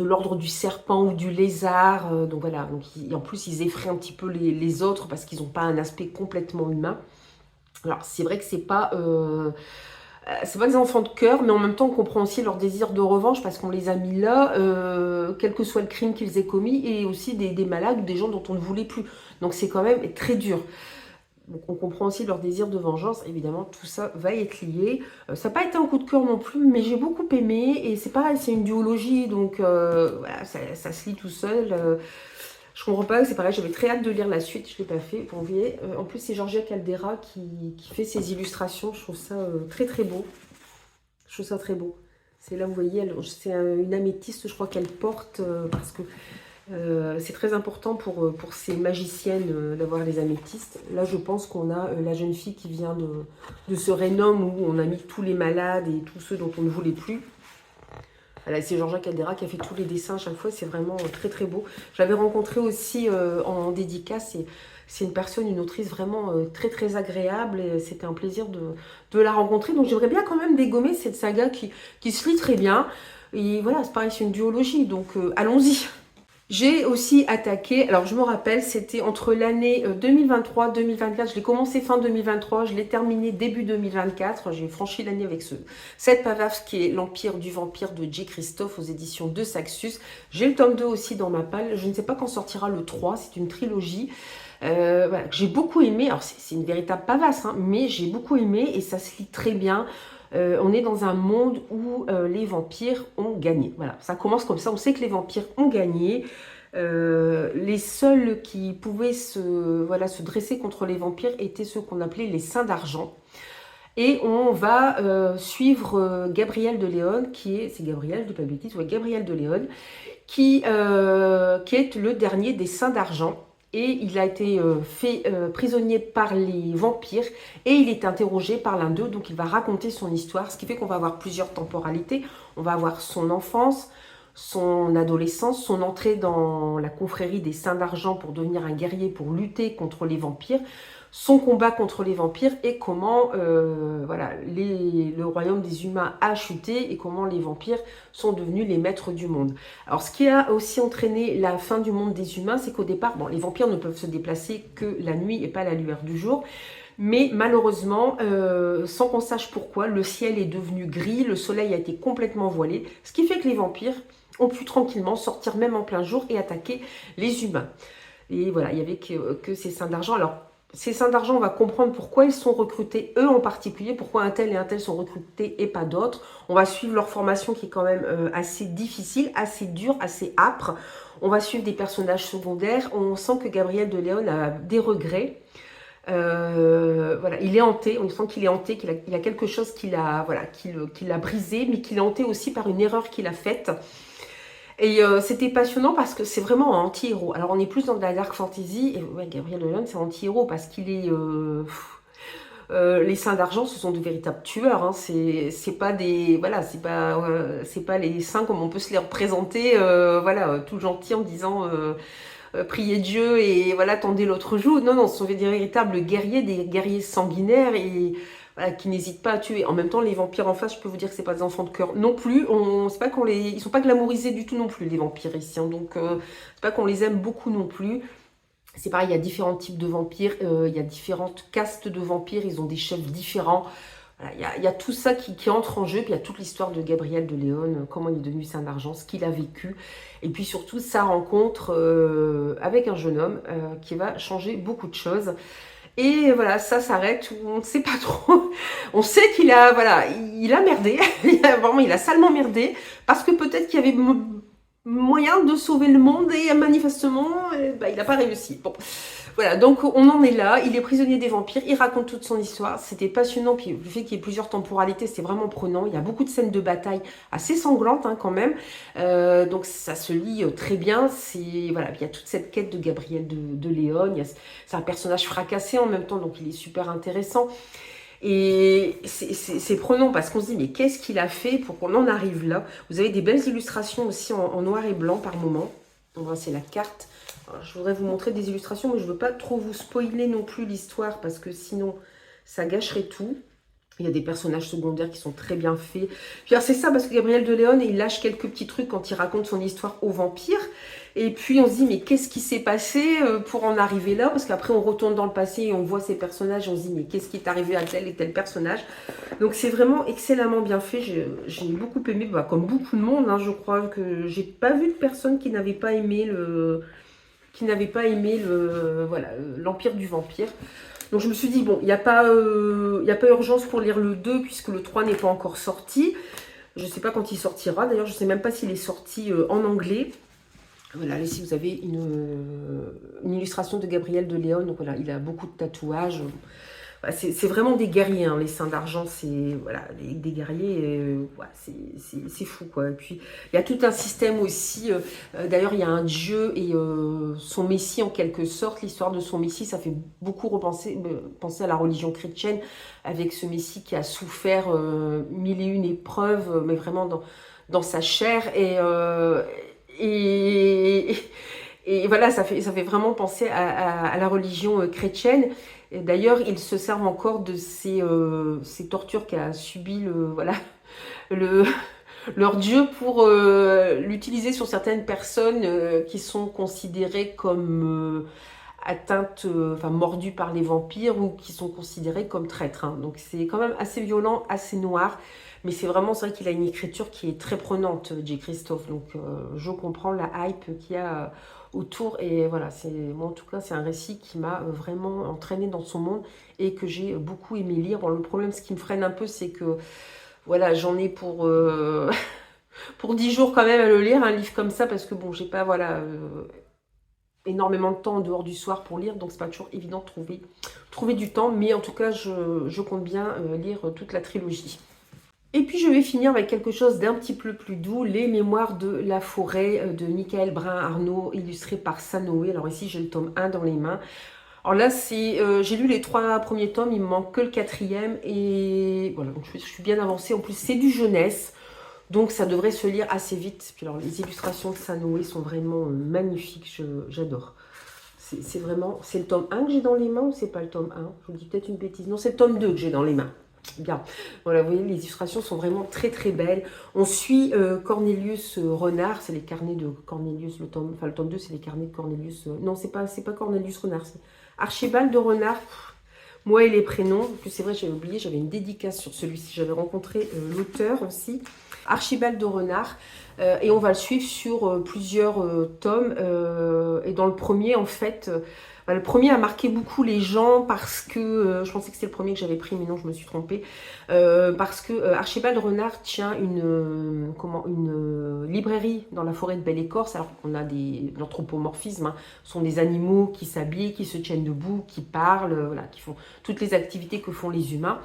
l'ordre du serpent ou du lézard. Donc voilà, donc en plus ils effraient un petit peu les autres parce qu'ils n'ont pas un aspect complètement humain. Alors c'est vrai que c'est pas des enfants de cœur, mais en même temps on comprend aussi leur désir de revanche parce qu'on les a mis là, quel que soit le crime qu'ils aient commis, et aussi des malades ou des gens dont on ne voulait plus. Donc c'est quand même très dur. Donc on comprend aussi leur désir de vengeance, évidemment tout ça va y être lié. Ça n'a pas été un coup de cœur non plus, mais j'ai beaucoup aimé, et c'est pareil, c'est une duologie, donc voilà, ça se lit tout seul. Je comprends pas, c'est pareil, j'avais très hâte de lire la suite, je ne l'ai pas fait, vous voyez. En plus c'est Georgia Caldera qui fait ses illustrations, je trouve ça très très beau. Je trouve ça très beau. C'est là, vous voyez, c'est une améthyste, je crois qu'elle porte, parce que c'est très important pour ces magiciennes d'avoir les améthystes. Là, je pense qu'on a la jeune fille qui vient de ce rénom où on a mis tous les malades et tous ceux dont on ne voulait plus. Voilà, c'est Georgia Caldera qui a fait tous les dessins à chaque fois. C'est vraiment très très beau. Je l'avais rencontrée aussi en dédicace. C'est une personne, une autrice vraiment très très agréable. C'était un plaisir de la rencontrer. Donc j'aimerais bien quand même dégommer cette saga qui se lit très bien. Et voilà, c'est pareil, c'est une duologie. Donc allons-y. J'ai aussi attaqué, alors je me rappelle, c'était entre l'année 2023-2024, je l'ai commencé fin 2023, je l'ai terminé début 2024, j'ai franchi l'année avec cette pavave qui est l'Empire du Vampire de J. Christophe aux éditions de Saxus. J'ai le tome 2 aussi dans ma palle, je ne sais pas quand sortira le 3, c'est une trilogie. Voilà, j'ai beaucoup aimé, alors c'est une véritable pavasse, hein, mais j'ai beaucoup aimé et ça se lit très bien. On est dans un monde où les vampires ont gagné. Voilà, ça commence comme ça. On sait que les vampires ont gagné. Les seuls qui pouvaient voilà, se dresser contre les vampires étaient ceux qu'on appelait les saints d'argent. Et on va suivre Gabriel de Léon, c'est Gabriel, je dis pas de bêtises, ouais, Gabriel de Léon, qui est le dernier des saints d'argent. Et il a été fait prisonnier par les vampires et il est interrogé par l'un d'eux, donc il va raconter son histoire, ce qui fait qu'on va avoir plusieurs temporalités. On va avoir son enfance, son adolescence, son entrée dans la confrérie des Saints d'Argent pour devenir un guerrier, pour lutter contre les vampires, son combat contre les vampires et comment voilà, le royaume des humains a chuté et comment les vampires sont devenus les maîtres du monde. Alors ce qui a aussi entraîné la fin du monde des humains, c'est qu'au départ, bon, les vampires ne peuvent se déplacer que la nuit et pas la lueur du jour. Mais malheureusement, sans qu'on sache pourquoi, le ciel est devenu gris, le soleil a été complètement voilé, ce qui fait que les vampires ont pu tranquillement sortir même en plein jour et attaquer les humains. Et voilà, il n'y avait que ces saints d'argent. Alors, ces saints d'argent, on va comprendre pourquoi ils sont recrutés, eux en particulier, pourquoi un tel et un tel sont recrutés et pas d'autres. On va suivre leur formation qui est quand même assez difficile, assez dure, assez âpre. On va suivre des personnages secondaires. On sent que Gabriel de Léon a des regrets. Voilà, il est hanté, on sent qu'il est hanté, qu'il a quelque chose qui l'a brisé, mais qu'il est hanté aussi par une erreur qu'il a faite. Et c'était passionnant parce que c'est vraiment un anti-héros. Alors on est plus dans de la dark fantasy, et ouais, Gabriel Leon c'est un anti-héros parce qu'il est... les saints d'argent, ce sont de véritables tueurs. Hein. C'est pas des... Voilà, c'est pas les saints comme on peut se les représenter, voilà, tout gentil en disant... priez Dieu et voilà, tendez l'autre joue. Non, non, ce sont des véritables guerriers, des guerriers sanguinaires et voilà, qui n'hésitent pas à tuer. En même temps, les vampires en face, je peux vous dire que c'est pas des enfants de cœur non plus. C'est pas ils sont pas glamourisés du tout non plus, les vampires ici. Hein. Donc, c'est pas qu'on les aime beaucoup non plus. C'est pareil, il y a différents types de vampires, il y a différentes castes de vampires, ils ont des chefs différents. Voilà, il y a tout ça qui entre en jeu, puis il y a toute l'histoire de Gabriel de Léon, comment il est devenu Saint d'Argent, ce qu'il a vécu, et puis surtout sa rencontre avec un jeune homme qui va changer beaucoup de choses. Et voilà, ça s'arrête, on ne sait pas trop. On sait qu'il a, voilà, il a merdé, vraiment, il a salement merdé, parce que peut-être qu'il y avait moyen de sauver le monde, et manifestement, il n'a pas réussi. Bon. Voilà, donc on en est là, il est prisonnier des vampires, il raconte toute son histoire, c'était passionnant, puis le fait qu'il y ait plusieurs temporalités, c'est vraiment prenant, il y a beaucoup de scènes de bataille assez sanglantes hein, quand même, donc ça se lit très bien, voilà, il y a toute cette quête de Gabriel de Léon, c'est un personnage fracassé en même temps, donc il est super intéressant, et c'est prenant parce qu'on se dit mais qu'est-ce qu'il a fait pour qu'on en arrive là. Vous avez des belles illustrations aussi en noir et blanc par moment, donc c'est la carte. Alors, je voudrais vous montrer des illustrations, mais je ne veux pas trop vous spoiler non plus l'histoire parce que sinon, ça gâcherait tout. Il y a des personnages secondaires qui sont très bien faits. Puis alors c'est ça, parce que Gabriel de Léon, il lâche quelques petits trucs quand il raconte son histoire aux vampires. Et puis on se dit, mais qu'est-ce qui s'est passé pour en arriver là? Parce qu'après on retourne dans le passé et on voit ces personnages, on se dit, mais qu'est-ce qui est arrivé à tel et tel personnage? Donc c'est vraiment excellemment bien fait. J'ai beaucoup aimé, comme beaucoup de monde, hein, je crois que j'ai pas vu de personne qui n'avait pas aimé voilà, l'Empire du Vampire. Donc je me suis dit, bon, il n'y a pas urgence pour lire le 2 puisque le 3 n'est pas encore sorti. Je ne sais pas quand il sortira. D'ailleurs, je ne sais même pas s'il est sorti en anglais. Voilà, ici vous avez une illustration de Gabriel de Léon. Donc voilà, il a beaucoup de tatouages. C'est vraiment des guerriers, hein, les Saints d'Argent, c'est voilà, des guerriers, ouais, c'est fou quoi. Et puis il y a tout un système aussi, d'ailleurs il y a un dieu et son messie en quelque sorte, l'histoire de son messie, ça fait beaucoup penser à la religion chrétienne, avec ce messie qui a souffert mille et une épreuves, mais vraiment dans sa chair, et voilà, ça fait vraiment penser à la religion chrétienne. D'ailleurs, ils se servent encore de ces tortures qu'a subi voilà, le, leur dieu pour l'utiliser sur certaines personnes qui sont considérées comme atteintes, enfin mordues par les vampires ou qui sont considérées comme traîtres. Hein. Donc c'est quand même assez violent, assez noir. Mais c'est vraiment, c'est vrai qu'il a une écriture qui est très prenante, J. Christophe. Donc je comprends la hype qu'il y a autour. Et voilà, moi en tout cas, c'est un récit qui m'a vraiment entraîné dans son monde et que j'ai beaucoup aimé lire. Bon, le problème, ce qui me freine un peu, c'est que voilà, j'en ai pour, pour 10 jours quand même à le lire, un livre comme ça, parce que bon, j'ai pas voilà, énormément de temps en dehors du soir pour lire, donc c'est pas toujours évident de trouver du temps. Mais en tout cas, je compte bien lire toute la trilogie. Et puis je vais finir avec quelque chose d'un petit peu plus doux, les Mémoires de la forêt de Michael Brun-Arnaud, illustré par Sanoé. Alors ici j'ai le tome 1 dans les mains. Alors là j'ai lu les 3 premiers tomes, il me manque que le 4e et voilà, donc je suis bien avancée. En plus c'est du jeunesse, donc ça devrait se lire assez vite. Puis alors les illustrations de Sanoé sont vraiment magnifiques, j'adore. C'est vraiment, c'est le tome 1 que j'ai dans les mains ou c'est pas le tome 1? Je vous dis peut-être une bêtise, non c'est le tome 2 que j'ai dans les mains. Bien, voilà, vous voyez, les illustrations sont vraiment très très belles. On suit Cornelius Renard, c'est les carnets de Cornelius, le tome 2 c'est les carnets de Cornelius, non c'est pas Cornelius Renard, c'est Archibald de Renard. Moi et les prénoms, en plus c'est vrai j'avais oublié, j'avais une dédicace sur celui-ci, j'avais rencontré l'auteur aussi, Archibald de Renard, et on va le suivre sur plusieurs tomes, et dans le premier en fait... le premier a marqué beaucoup les gens parce que, je pensais que c'était le premier que j'avais pris, mais non, je me suis trompée. Parce que Archibald Renard tient une librairie dans la forêt de Belle-Écorce. Alors qu'on a l'anthropomorphisme, hein. Ce sont des animaux qui s'habillent, qui se tiennent debout, qui parlent, voilà, qui font toutes les activités que font les humains.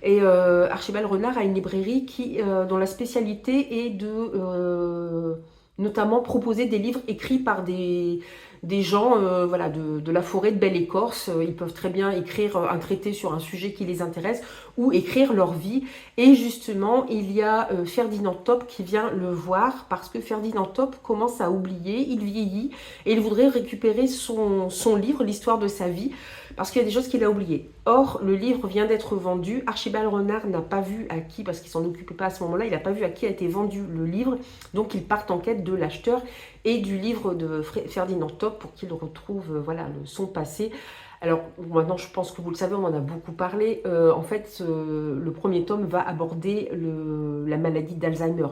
Et Archibald Renard a une librairie dont la spécialité est de notamment proposer des livres écrits par des gens voilà, de la forêt de Belle-Écorce. Ils peuvent très bien écrire un traité sur un sujet qui les intéresse ou écrire leur vie. Et justement, il y a Ferdinand Topp qui vient le voir parce que Ferdinand Topp commence à oublier, il vieillit et il voudrait récupérer son livre, l'histoire de sa vie, parce qu'il y a des choses qu'il a oubliées. Or, le livre vient d'être vendu. Archibald Renard n'a pas vu à qui, parce qu'il ne s'en occupait pas à ce moment-là, il n'a pas vu à qui a été vendu le livre. Donc, il part en quête de l'acheteur et du livre de Ferdinand Topp pour qu'il retrouve voilà, son passé. Alors, maintenant, je pense que vous le savez, on en a beaucoup parlé. En fait, le premier tome va aborder la maladie d'Alzheimer,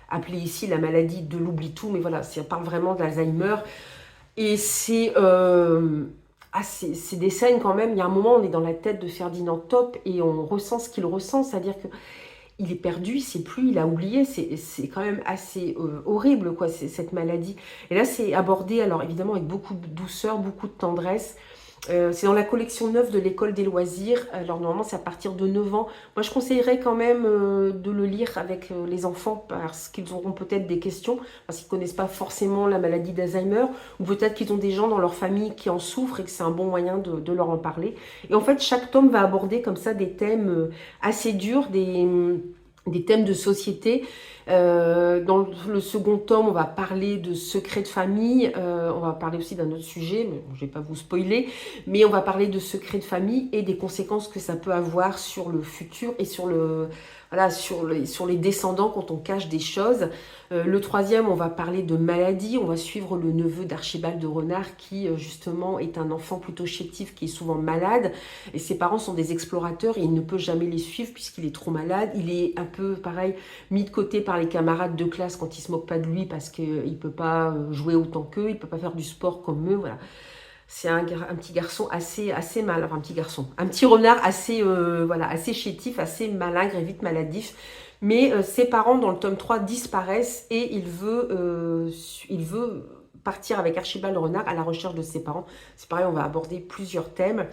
appelée ici la maladie de l'oubli-tout, mais voilà, ça parle vraiment d'Alzheimer. Et c'est des scènes quand même, il y a un moment, on est dans la tête de Ferdinand Topp et on ressent ce qu'il ressent, c'est-à-dire que il est perdu, il ne sait plus, il a oublié, c'est quand même assez horrible, quoi, cette maladie. Et là, c'est abordé, alors évidemment, avec beaucoup de douceur, beaucoup de tendresse. C'est dans la collection neuve de l'école des loisirs. Alors normalement c'est à partir de 9 ans. Moi je conseillerais quand même de le lire avec les enfants parce qu'ils auront peut-être des questions, parce qu'ils ne connaissent pas forcément la maladie d'Alzheimer, ou peut-être qu'ils ont des gens dans leur famille qui en souffrent et que c'est un bon moyen de leur en parler. Et en fait chaque tome va aborder comme ça des thèmes assez durs, des thèmes de société. Dans le second tome, on va parler de secrets de famille, on va parler aussi d'un autre sujet, mais bon, je ne vais pas vous spoiler, mais on va parler de secrets de famille et des conséquences que ça peut avoir sur le futur et sur les descendants quand on cache des choses. Le troisième, on va parler de maladie, on va suivre le neveu d'Archibald de Renard qui justement est un enfant plutôt chétif qui est souvent malade et ses parents sont des explorateurs et il ne peut jamais les suivre puisqu'il est trop malade. Il est un peu pareil mis de côté par les camarades de classe quand ils ne se moquent pas de lui parce qu'il ne peut pas jouer autant qu'eux, il ne peut pas faire du sport comme eux, voilà. C'est un petit garçon assez malin, enfin un petit renard assez, assez chétif, assez malingre et vite maladif. Mais ses parents dans le tome 3 disparaissent et il veut partir avec Archibald Renard à la recherche de ses parents. C'est pareil, on va aborder plusieurs thèmes.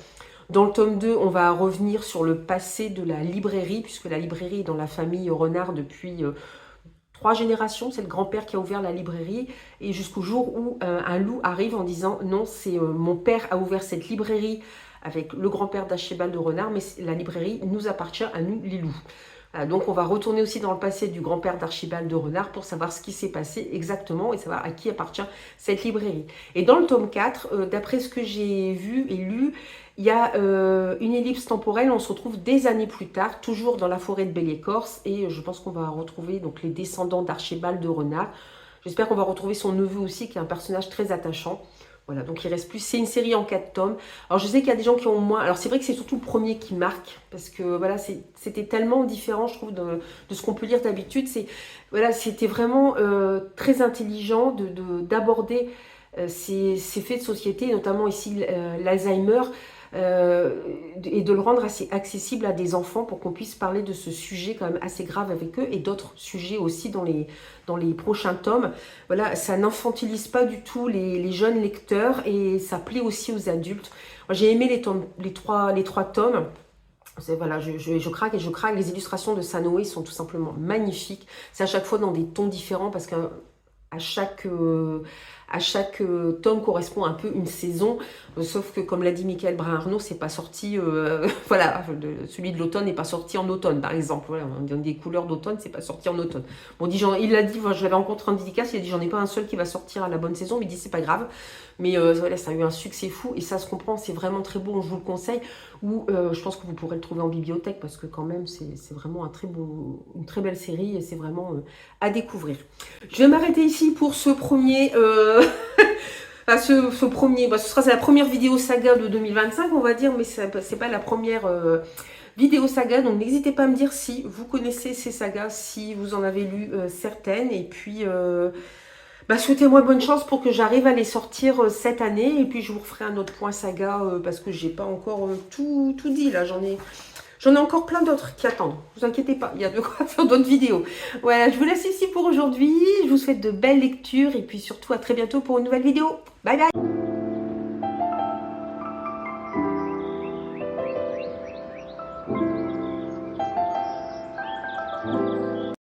Dans le tome 2, on va revenir sur le passé de la librairie, puisque la librairie est dans la famille Renard depuis 3 générations. C'est le grand-père qui a ouvert la librairie. Et jusqu'au jour où un loup arrive en disant « Non, c'est mon père a ouvert cette librairie avec le grand-père d'Archibald de Renard, mais la librairie nous appartient à nous, les loups. » Donc on va retourner aussi dans le passé du grand-père d'Archibald de Renard pour savoir ce qui s'est passé exactement et savoir à qui appartient cette librairie. Et dans le tome 4, d'après ce que j'ai vu et lu, il y a une ellipse temporelle, on se retrouve des années plus tard, toujours dans la forêt de Belle-Écorce, et je pense qu'on va retrouver donc les descendants d'Archibald de Renard. J'espère qu'on va retrouver son neveu aussi, qui est un personnage très attachant. Voilà, donc il reste plus. C'est une série en 4 tomes. Alors je sais qu'il y a des gens qui ont moins. Alors c'est vrai que c'est surtout le premier qui marque, parce que voilà, c'était tellement différent, je trouve, de ce qu'on peut lire d'habitude. Voilà, c'était vraiment très intelligent d'aborder ces faits de société, notamment ici l'Alzheimer. Et de le rendre assez accessible à des enfants pour qu'on puisse parler de ce sujet quand même assez grave avec eux et d'autres sujets aussi dans les prochains tomes. Voilà, ça n'infantilise pas du tout les jeunes lecteurs et ça plaît aussi aux adultes. J'ai aimé les trois tomes. Voilà, je craque et je craque. Les illustrations de Sanoé sont tout simplement magnifiques. C'est à chaque fois dans des tons différents parce qu'à chaque tome correspond un peu une saison, sauf que comme l'a dit Michael Brun-Arnaud, c'est pas sorti, voilà, celui de l'automne n'est pas sorti en automne par exemple, voilà, on donne des couleurs d'automne, c'est pas sorti en automne. Bon, il l'a dit, je l'avais rencontré en dédicace, il a dit j'en ai pas un seul qui va sortir à la bonne saison, mais il dit c'est pas grave, mais voilà, ça a eu un succès fou et ça se comprend, c'est vraiment très beau, je vous le conseille, ou je pense que vous pourrez le trouver en bibliothèque parce que quand même c'est vraiment une très belle série et c'est vraiment à découvrir. Je vais m'arrêter ici pour ce premier ce sera la première vidéo saga de 2025 on va dire, mais c'est pas la première vidéo saga, donc n'hésitez pas à me dire si vous connaissez ces sagas, si vous en avez lu certaines, et puis souhaitez-moi bonne chance pour que j'arrive à les sortir cette année, et puis je vous referai un autre point saga parce que j'ai pas encore tout dit là, j'en ai encore plein d'autres qui attendent. Ne vous inquiétez pas, il y a de quoi faire d'autres vidéos. Voilà, je vous laisse ici pour aujourd'hui. Je vous souhaite de belles lectures et puis surtout à très bientôt pour une nouvelle vidéo. Bye bye!